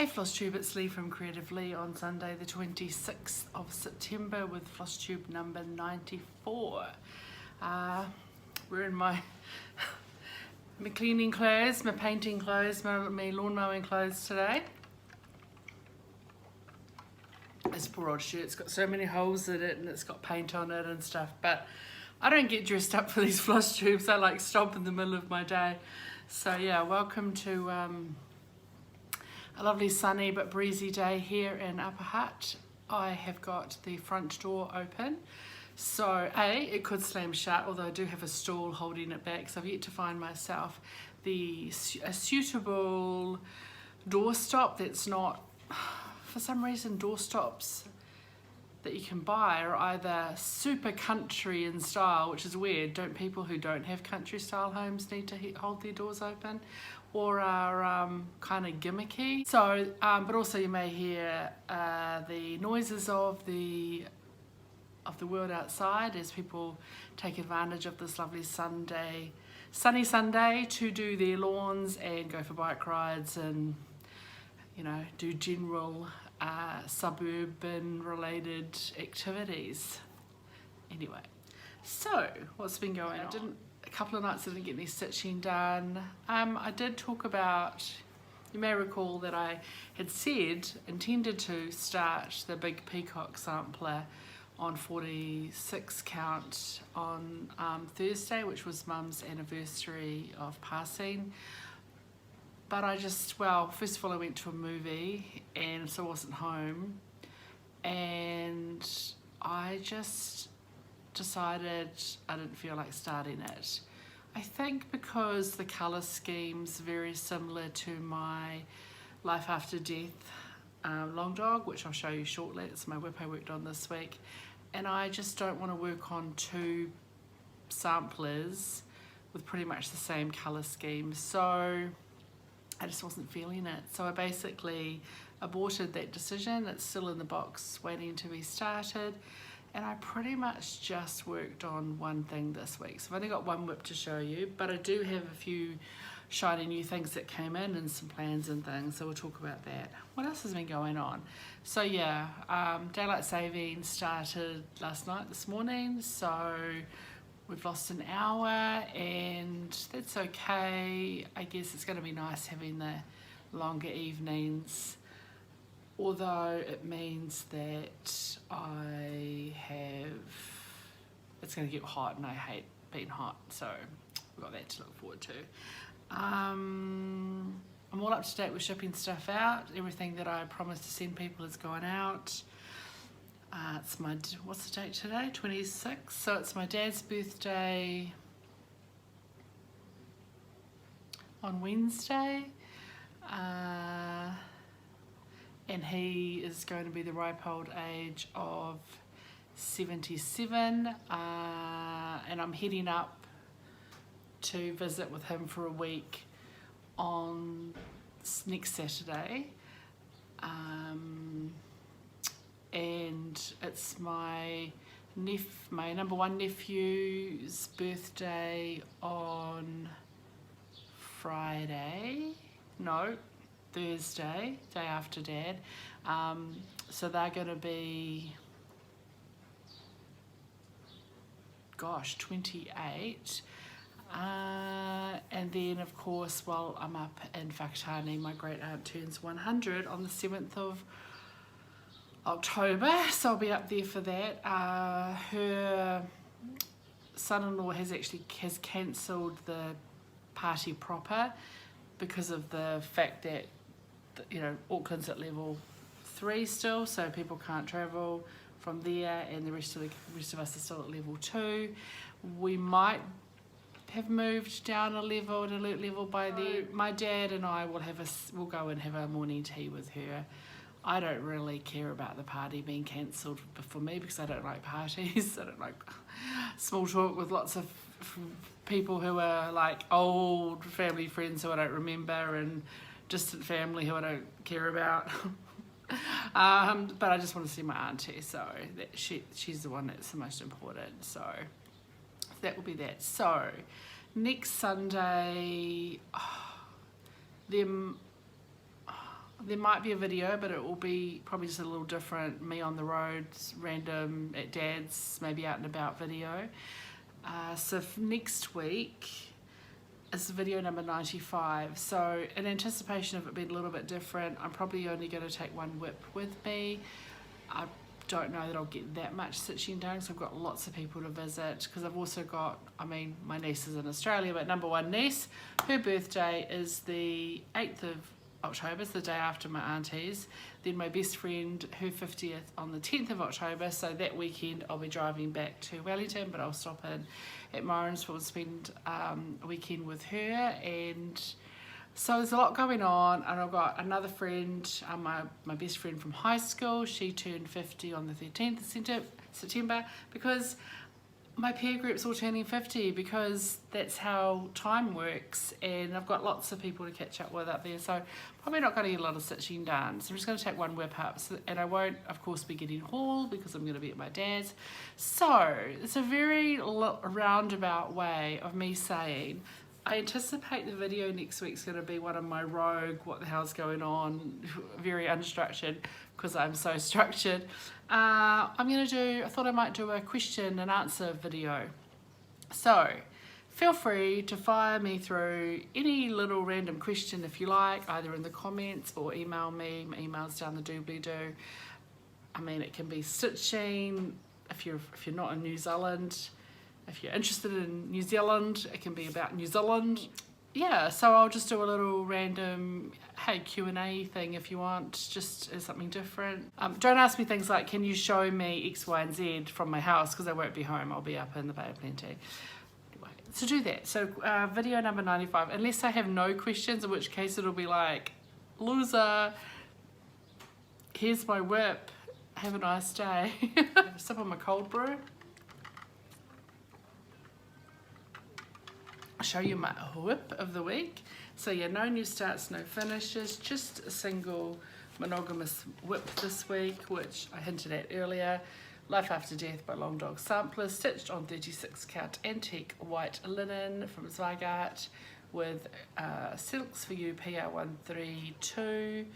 Hey FLOSSTUBE, it's Leigh from Creative Leigh on Sunday the 26th of September with FLOSSTUBE number 94. We're in my cleaning clothes, my painting clothes, my lawn mowing clothes today. This poor old shirt's got so many holes in it and it's got paint on it and stuff, but I don't get dressed up for these FLOSSTUBEs. I like stop in the middle of my day. So yeah, welcome to a lovely sunny but breezy day here in Upper Hutt. I have got the front door open. So it could slam shut, although I do have a stool holding it back, so I've yet to find myself a suitable doorstop that's not, for some reason, doorstops that you can buy are either super country in style, which is weird. Don't people who don't have country style homes need to hold their doors open? Or are kind of gimmicky. So, but also you may hear the noises of the world outside as people take advantage of this lovely sunny Sunday to do their lawns and go for bike rides and, you know, do general suburban related activities. Anyway, so what's been going on? A couple of nights I didn't get any stitching done. I did talk about, you may recall that I had intended to start the big peacock sampler on 46 count on Thursday, which was Mum's anniversary of passing. But I just, well, first of all I went to a movie and so I wasn't home, and I just decided I didn't feel like starting it. I think because the colour scheme's very similar to my Life After Death long dog, which I'll show you shortly. It's my whip I worked on this week, and I just don't want to work on two samplers with pretty much the same colour scheme, so I just wasn't feeling it. So I basically aborted that decision. It's still in the box waiting to be started. And I pretty much just worked on one thing this week. So I've only got one whip to show you, but I do have a few shiny new things that came in and some plans and things, so we'll talk about that. What else has been going on? So yeah, daylight saving started this morning, so we've lost an hour and that's okay. I guess it's gonna be nice having the longer evenings, although it means that it's going to get hot and I hate being hot, so we've got that to look forward to. I'm all up to date with shipping stuff out. Everything that I promised to send people is going out. It's what's the date today? 26th, so it's my dad's birthday on Wednesday. And he is going to be the ripe old age of 77, and I'm heading up to visit with him for a week on next Saturday, and it's my number one nephew's birthday on Thursday, day after Dad. So they're going to be, 28. And then of course, while I'm up in Whakatane, my great aunt turns 100 on the 7th of October, so I'll be up there for that. Her son-in-law has cancelled the party proper because of the fact that, you know, Auckland's at level 3 still, so people can't travel from there, and the rest of us are still at level 2. We might have moved down an alert level by then. My dad and I will go and have a morning tea with her. I don't really care about the party being cancelled for me because I don't like parties. I don't like small talk with lots of people who are like old family friends who I don't remember and distant family who I don't care about. But I just want to see my auntie, so she's the one that's the most important, so that will be that. So next Sunday, There might be a video, but it will be probably just a little different. Me on the roads, random at Dad's, maybe out and about video. So next week is video number 95. So in anticipation of it being a little bit different, I'm probably only going to take one whip with me. I don't know that I'll get that much stitching done because I've got lots of people to visit, because I've also got, I mean, my niece is in Australia, but number one niece, her birthday is the 8th of October, it's the day after my auntie's. Then my best friend, her 50th on the 10th of October, so that weekend I'll be driving back to Wellington, but I'll stop in at Morrinsville and spend a weekend with her. And so there's a lot going on, and I've got another friend, my best friend from high school. She turned 50 on the 13th of September, because my peer group's all turning 50, because that's how time works, and I've got lots of people to catch up with up there, so probably not going to get a lot of stitching done. So I'm just going to take one whip up, and I won't of course be getting haul because I'm going to be at my dad's. So it's a very roundabout way of me saying I anticipate the video next week's going to be one of my rogue, what the hell's going on, very unstructured, because I'm so structured. I thought I might do a question and answer video. So feel free to fire me through any little random question if you like, either in the comments or email me. My email's down the doobly-doo. I mean, it can be stitching if you're not in New Zealand. If you're interested in New Zealand, it can be about New Zealand. Yeah, so I'll just do a little random, hey, Q&A thing if you want, just as something different. Don't ask me things like, can you show me X, Y, and Z from my house, because I won't be home. I'll be up in the Bay of Plenty. Anyway, so do that. So video number 95, unless I have no questions, in which case it'll be like, loser, here's my whip, have a nice day. Sip on my cold brew. Show you my whip of the week. So yeah, no new starts, no finishes, just a single monogamous whip this week, which I hinted at earlier. Life After Death by Long Dog Sampler, stitched on 36 count antique white linen from Zweigart, with Silks for You PR132,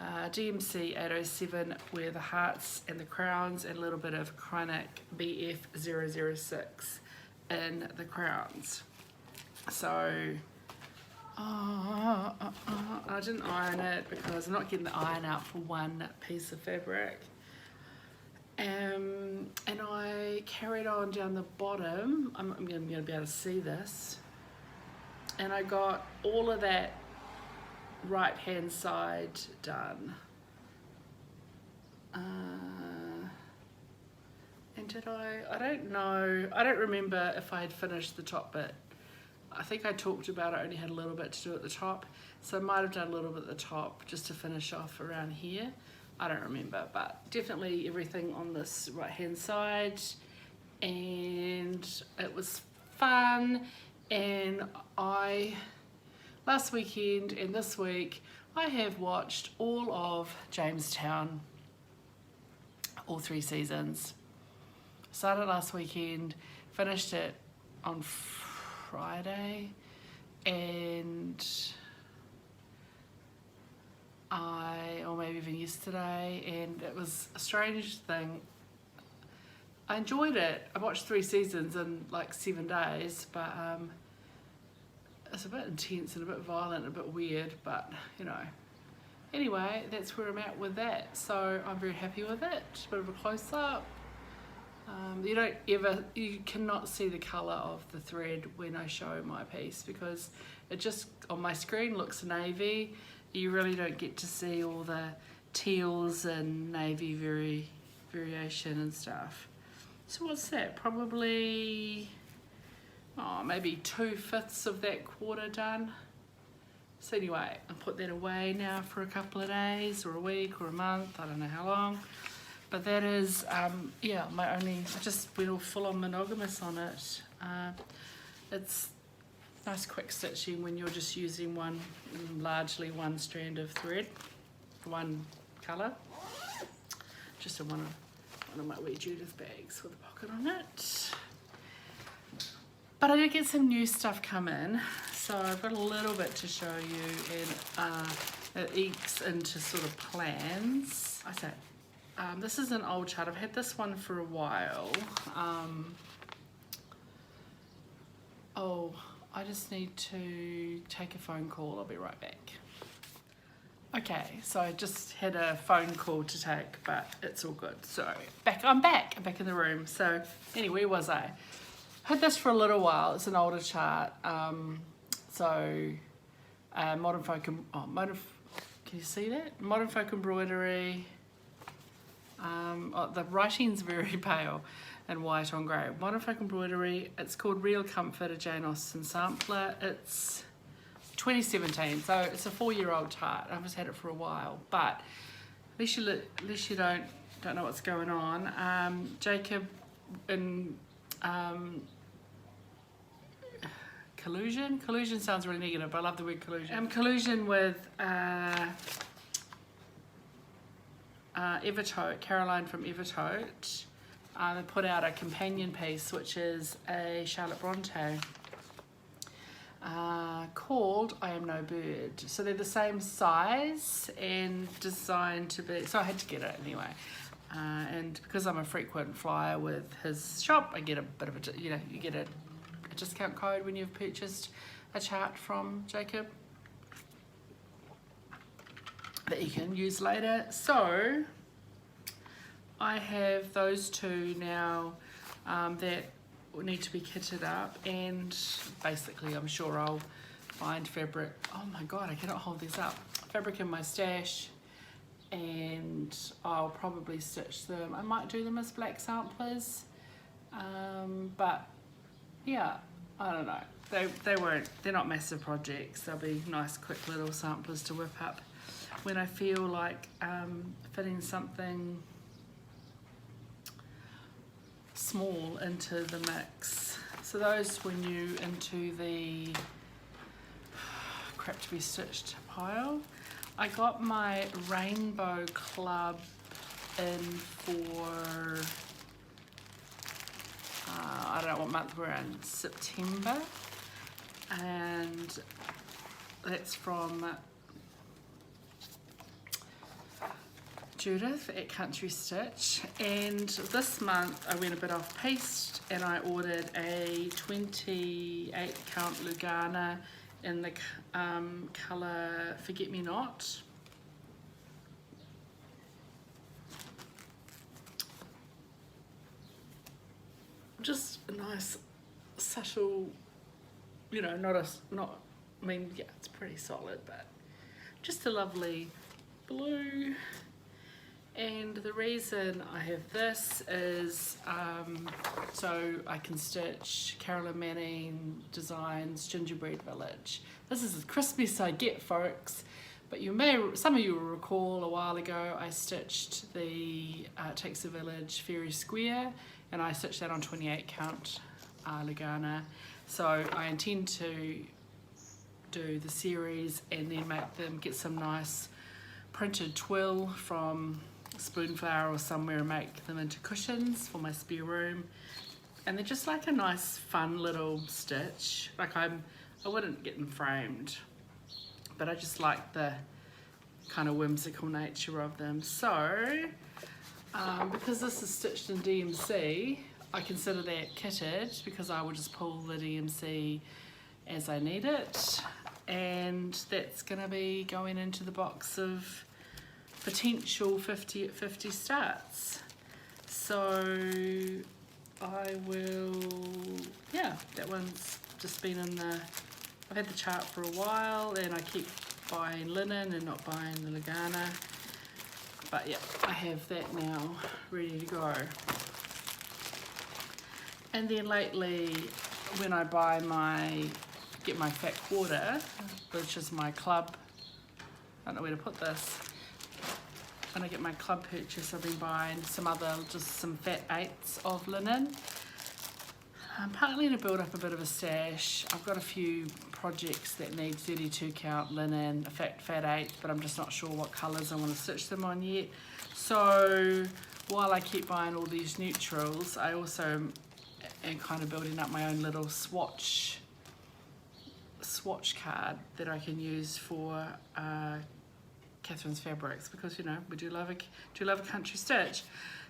DMC 807, where the hearts and the crowns, and a little bit of Kreinik BF006 in the crowns. So I didn't iron it because I'm not getting the iron out for one piece of fabric, and I carried on down the bottom. I'm going to be able to see this, and I got all of that right hand side done, and did I don't know, I don't remember if I had finished the top bit. I think I talked about it, I only had a little bit to do at the top, so I might have done a little bit at the top just to finish off around here. I don't remember, but definitely everything on this right hand side, and it was fun. And last weekend and this week, I have watched all of Jamestown, all 3 seasons. Started last weekend, finished it on Friday, and or maybe even yesterday, and it was a strange thing. I enjoyed it. I watched 3 seasons in like 7 days, but it's a bit intense and a bit violent, a bit weird, but you know. Anyway, that's where I'm at with that, so I'm very happy with it. Just a bit of a close-up. You cannot see the colour of the thread when I show my piece, because it just, on my screen, looks navy. You really don't get to see all the teals and navy variation and stuff. So what's that? Probably, maybe 2/5 of that quarter done. So anyway, I'll put that away now for a couple of days or a week or a month, I don't know how long. But that is, yeah, I just went all full on monogamous on it. It's nice quick stitching when you're just using largely one strand of thread, one colour. Just in one of my wee Judith bags with a pocket on it. But I did get some new stuff come in, so I've got a little bit to show you, and it ekes into sort of plans. I say, this is an old chart. I've had this one for a while. Oh, I just need to take a phone call. I'll be right back. Okay, so I just had a phone call to take, but it's all good. So I'm back in the room. So anyway, where was I? Had this for a little while. It's an older chart. Modern folk, can you see that? Modern folk embroidery. The writing's very pale and white on grey. Modern folk embroidery. It's called Real Comfort, a Jane Austen sampler. It's 2017, so it's a 4-year-old chart. I've just had it for a while, but at least you don't know what's going on. Jacob in collusion. Collusion sounds really negative, but I love the word collusion. Collusion with Evertote, Caroline from Evertote. They put out a companion piece, which is a Charlotte Bronte. Called I Am No Bird. So they're the same size and designed to be, so I had to get it anyway. And because I'm a frequent flyer with his shop, I get a bit of a, you get a discount code when you've purchased a chart from Jacob that you can use later. So I have those two now that need to be kitted up, and basically I'm sure I'll find fabric. Oh my god, I cannot hold these up. Fabric in my stash, and I'll probably stitch them. I might do them as black samplers, but yeah, I don't know. They're not massive projects. They'll be nice quick little samplers to whip up when I feel like fitting something small into the mix. So those were new into the crap to be stitched pile. I got my Rainbow Club in for I don't know what month we're in, September, and that's from Judith at Country Stitch. And this month I went a bit off piste and I ordered a 28 count Lugana in the colour Forget Me Not. Just a nice subtle, I mean, yeah, it's pretty solid, but just a lovely blue. And the reason I have this is so I can stitch Carolyn Manning Designs Gingerbread Village. This is as crispy as I get, folks. But some of you will recall a while ago I stitched the Takes a Village Fairy Square, and I stitched that on 28 count Lugana. So I intend to do the series and then get some nice printed twill from Spoonflower or somewhere and make them into cushions for my spare room. And they're just like a nice fun little stitch. Like I wouldn't get them framed, but I just like the kind of whimsical nature of them. So because this is stitched in DMC, I consider that kitted because I will just pull the DMC as I need it, and that's gonna be going into the box of potential 50 at 50 starts. So I will, yeah, that one's just been in I've had the chart for a while and I keep buying linen and not buying the Lugana. But yeah, I have that now ready to go. And then lately, when I get my fat quarter, which is my club, I don't know where to put this. When I get my club purchase, I've been buying just some fat eighths of linen. Partly to build up a bit of a stash. I've got a few projects that need 32 count linen, a fat eighth, but I'm just not sure what colours I want to stitch them on yet. So while I keep buying all these neutrals, I also am kind of building up my own little swatch card that I can use for Catherine's fabrics, because you know we do love a country stitch.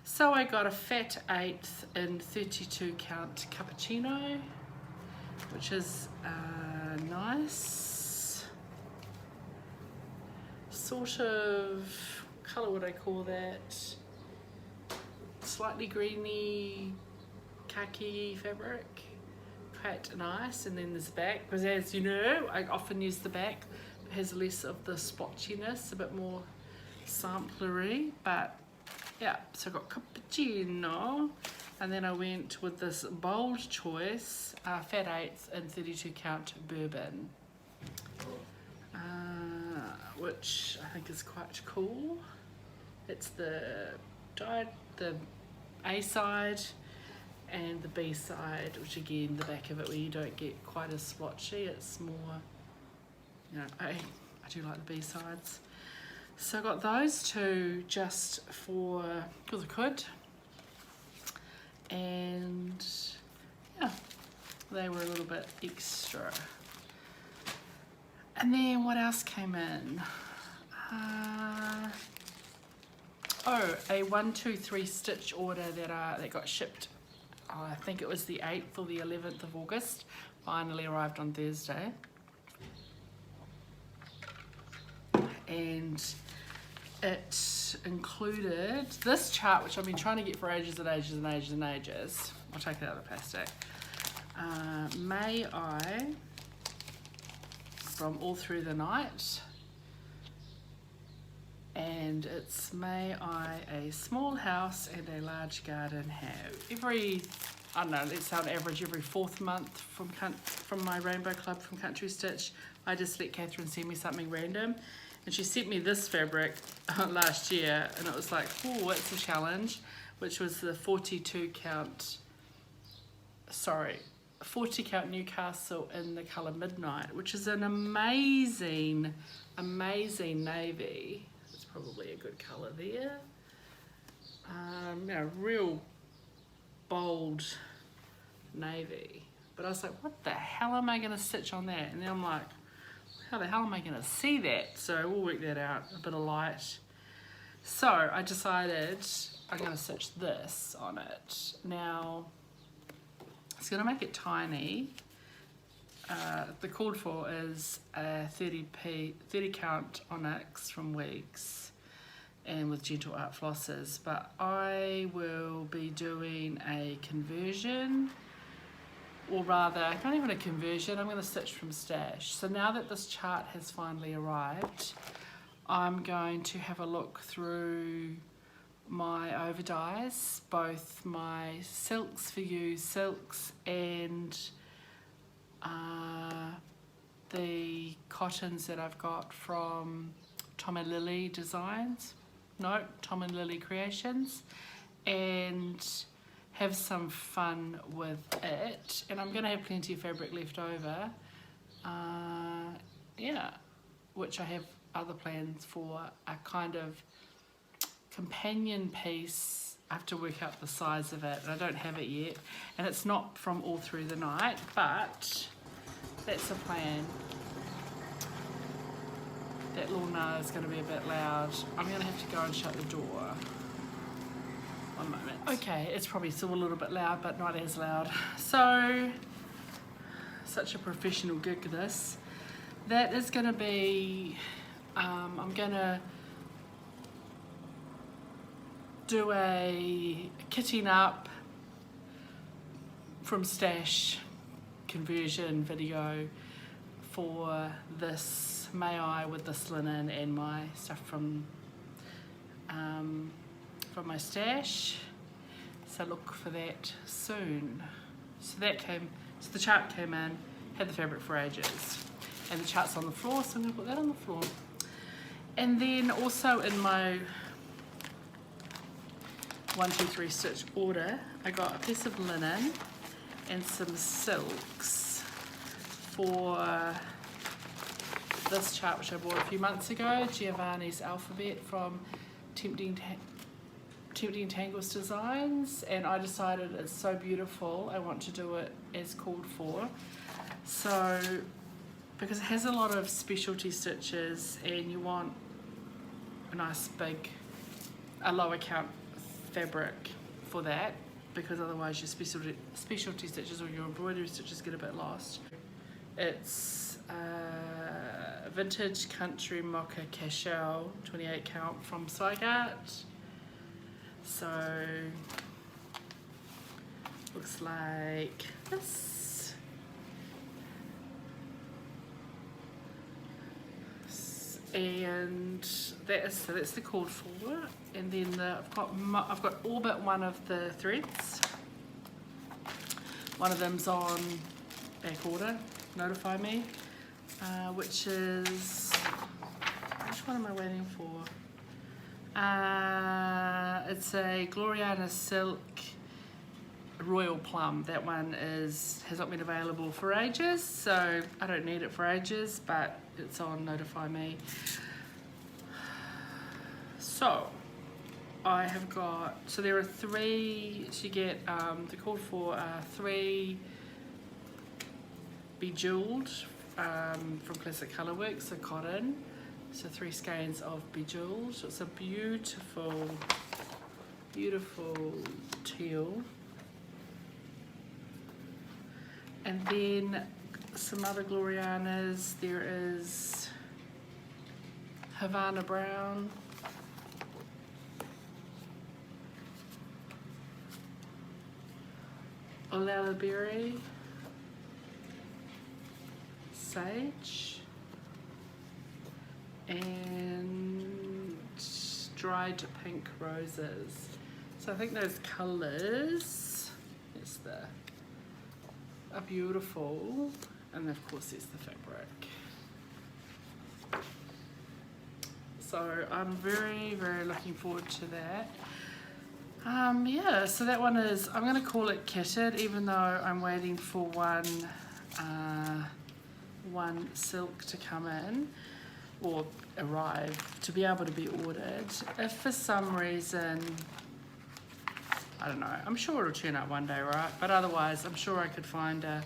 So I got a fat 1/8 in 32 count cappuccino, which is nice. Sort of, what colour would I call that? Slightly greeny khaki fabric. Quite nice. And then there's the back, because as you know, I often use the back. It has less of the splotchiness, a bit more samplery, but yeah. So I got cappuccino, and then I went with this bold choice, fat 1/8 and 32 count bourbon, which I think is quite cool. It's the A side and the B side, which again, the back of it where you don't get quite as splotchy, it's more, you know, I do like the B sides. So I got those two just because I could, and yeah, they were a little bit extra. And then what else came in? A 1, 2, 3 stitch order that got shipped. I think it was the 8th or the 11th of August. Finally arrived on Thursday. And it included this chart, which I've been trying to get for ages and ages and ages and ages. I'll take that out of the plastic. May I, from All Through the Night. And it's May I, a small house and a large garden have. Every, I don't know, let's say on average every 4th month from my Rainbow Club from Country Stitch, I just let Catherine send me something random. And she sent me this fabric last year, and it was like, oh, it's a challenge, which was the 40 count Newcastle in the colour Midnight, which is an amazing, amazing navy. It's probably a good colour there. You know, real bold navy. But I was like, what the hell am I going to stitch on that? And then I'm like, how the hell am I going to see that? So we'll work that out, a bit of light. So I decided I'm going to stitch this on it. Now, it's going to make it tiny. The called for is a 30 count onyx from Weeks and with Gentle Art flosses, but I will be doing a conversion, or rather, not even a conversion, I'm going to stitch from stash. So now that this chart has finally arrived, I'm going to have a look through my overdyes, both my Silks for You silks and the cottons that I've got from Tom and Lily Tom and Lily Creations, and have some fun with it. And I'm going to have plenty of fabric left over, yeah, which I have other plans for, a kind of companion piece. I have to work out the size of it, and I don't have it yet, and it's not from All Through the Night, but that's a plan. That Lorna is going to be a bit loud. I'm going to have to go and shut the door. One moment. Okay, it's probably still a little bit loud, but not as loud. So, such a professional gig this. That is going to be, I'm going to do a kitting up from stash conversion video for this May I with this linen and my stuff from my stash. So look for that soon. So the chart came in, had the fabric for ages, and the chart's on the floor, so I'm going to put that on the floor. And then also in my 1, 2, 3 stitch order, I got a piece of linen and some silks for this chart, which I bought a few months ago, Giovanni's Alphabet from Tempting Tangles Designs, and I decided it's so beautiful, I want to do it as called for. So, because it has a lot of specialty stitches, and you want a nice big, a lower count fabric for that, because otherwise your specialty stitches or your embroidery stitches get a bit lost. It's vintage country mocha cashel 28 count from Swatches. So looks like this. And that's the cord for it. And then I've got all but one of the threads. One of them's on back order, notify me, which is, which one am I waiting for? It's a Gloriana Silk Royal Plum. That one has not been available for ages, so I don't need it for ages, but it's on notify me. So I have got, so there are three, so you get the call for 3 bejeweled from Classic Colourworks, so cotton. So 3 skeins of bejeweled. It's a beautiful, beautiful teal. And then some other Glorianas. There is Havana Brown. Olala Berry. Sage. And dried pink roses. So I think those colours, are beautiful, and of course there's the fabric. So I'm very, very looking forward to that. Yeah, so that one is, I'm going to call it kitted, even though I'm waiting for one silk to come in or arrive to be able to be ordered. If for some reason, I don't know, I'm sure it'll turn up one day, right? But otherwise, I'm sure I could find a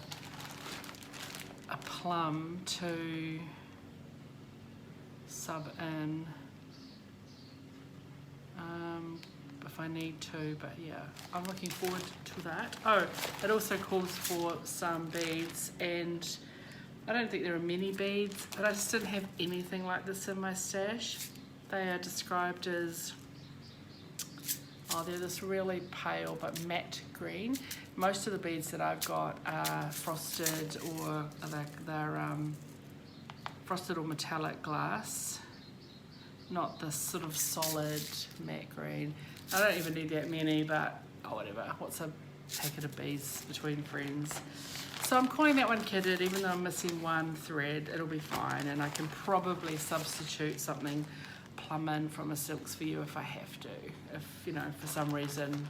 plum to sub in if I need to, but yeah, I'm looking forward to that. Oh, it also calls for some beads, and I don't think there are many beads, but I just didn't have anything like this in my stash. They are described as, oh, they're this really pale but matte green. Most of the beads that I've got are frosted, or they're frosted or metallic glass, not this sort of solid matte green. I don't even need that many, but oh, whatever. What's a packet of beads between friends? So I'm calling that one kitted, even though I'm missing one thread. It'll be fine, and I can probably substitute something plum in from a Silks For You if I have to. If, you know, for some reason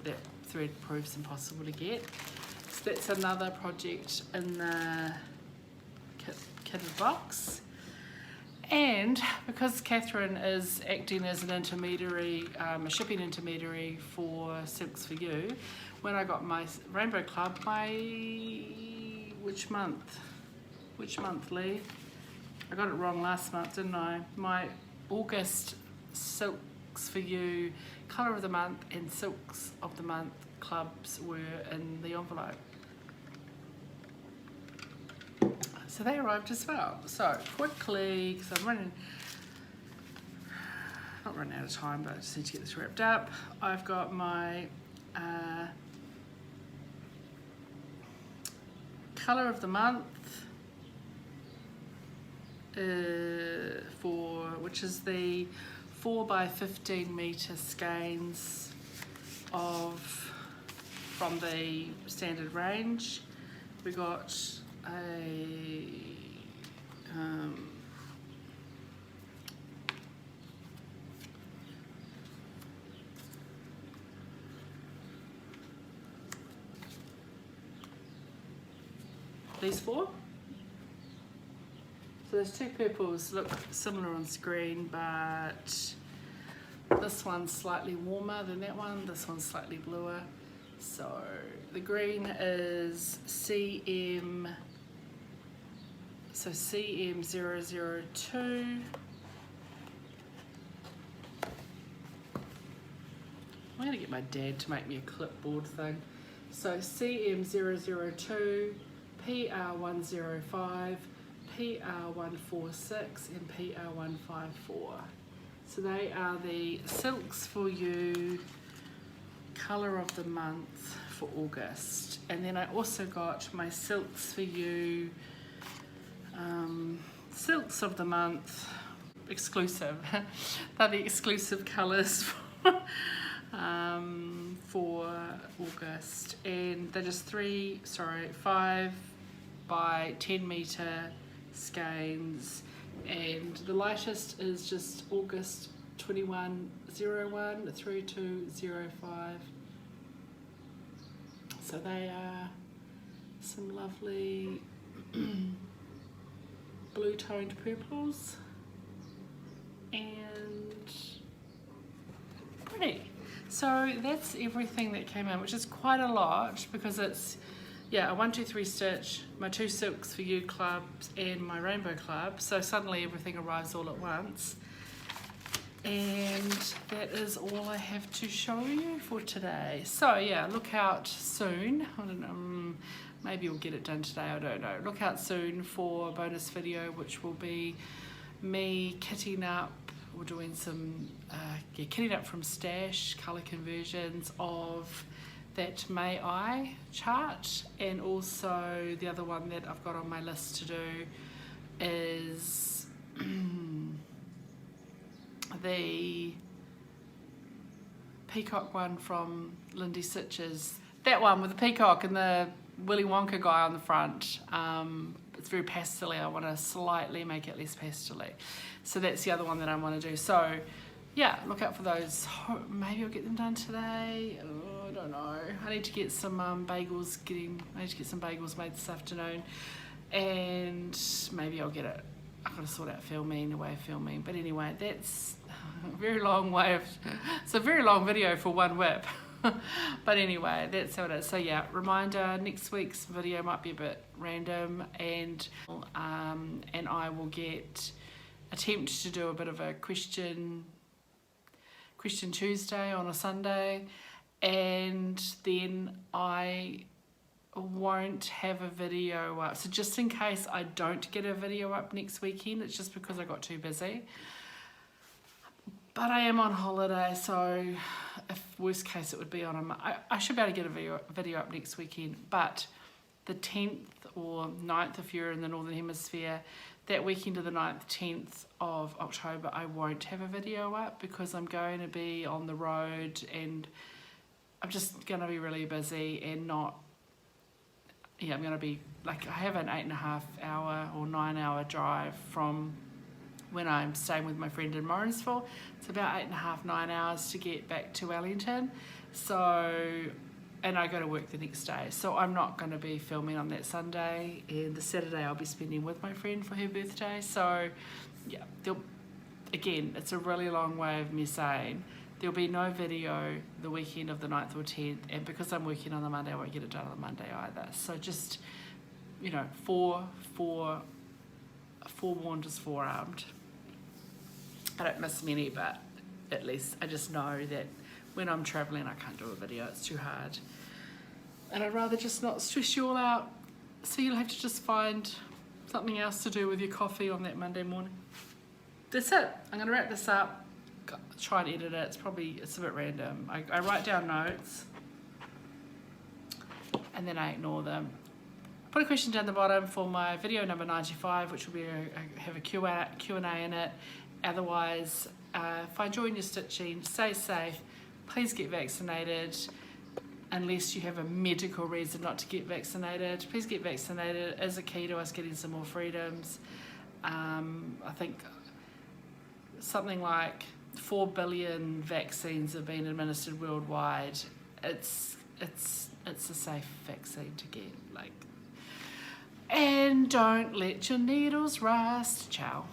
that thread proves impossible to get. So that's another project in the kitted box. And because Catherine is acting as an intermediary, a shipping intermediary for Silks For You, when I got my Rainbow Club, which month, Leigh? I got it wrong last month, didn't I? My August Silks For You Colour of the Month and Silks of the Month clubs were in the envelope. So they arrived as well. So quickly, because I'm not running out of time, but I just need to get this wrapped up. I've got my Colour of the Month which is the 4 by 15 metre skeins from the standard range. We got these 4. So those 2 purples look similar on screen, but this one's slightly warmer than that one, this one's slightly bluer. So the green is CM002, I'm gonna get my dad to make me a clipboard thing. So CM002, PR105, PR146 and PR154. So they are the Silks for You colour of the month for August. And then I also got my Silks for You Silks of the month exclusive. They're the exclusive colours for August, and they're just 5 by 10 metre skeins, and the lightest is just August 2101 through to 05. So they are some lovely blue toned purples and pretty. So that's everything that came in, which is quite a lot because it's, yeah, a 1, 2, 3 stitch, my 2 Silks for You clubs and my Rainbow Club. So suddenly everything arrives all at once. And that is all I have to show you for today. So yeah, look out soon. I don't know, maybe we'll get it done today, I don't know. Look out soon for a bonus video, which will be me kitting up. We're doing some kitting up from stash, colour conversions of that May I chart, and also the other one that I've got on my list to do is the peacock one from Lindy Stitches. That one with the peacock and the Willy Wonka guy on the front. It's very pastel-y. I want to slightly make it less pastel-y. So that's the other one that I want to do. So yeah, look out for those. Maybe I'll get them done today. Oh, I don't know. I need to get some bagels. I need to get some bagels made this afternoon, and maybe I'll get it. I've got to sort out filming, the way of filming. But anyway, that's a very long way of. It's a very long video for one whip. But anyway, that's how it is. So yeah, reminder, next week's video might be a bit random, and I will attempt to do a bit of a question Tuesday on a Sunday, and then I won't have a video up. So just in case I don't get a video up next weekend, it's just because I got too busy. But I am on holiday, so if worst case it would be on I should be able to get a video up next weekend, but the 10th or 9th if you're in the Northern Hemisphere, that weekend of the 9th, 10th of October, I won't have a video up because I'm going to be on the road and I'm just going to be really busy and not, yeah, I'm going to be, like, I have an 8.5 hour or 9 hour drive from when I'm staying with my friend in Morrinsville. It's about 8.5, 9 hours to get back to Wellington. So, and I go to work the next day. So I'm not going to be filming on that Sunday, and the Saturday I'll be spending with my friend for her birthday. So yeah, again, it's a really long way of me saying there'll be no video the weekend of the 9th or 10th, and because I'm working on the Monday, I won't get it done on the Monday either. So just, you know, forewarned is forearmed. I don't miss many, but at least I just know that when I'm travelling I can't do a video, it's too hard. And I'd rather just not stress you all out, so you'll have to just find something else to do with your coffee on that Monday morning. That's it. I'm going to wrap this up, try and edit it. It's a bit random. I write down notes and then I ignore them. Put a question down the bottom for my video number 95, which will be have a Q&A in it. Otherwise, if I join your stitching, stay safe. Please get vaccinated. Unless you have a medical reason not to get vaccinated, please get vaccinated. It is a key to us getting some more freedoms. I think something like 4 billion vaccines have been administered worldwide. It's a safe vaccine to get. And don't let your needles rust. Ciao.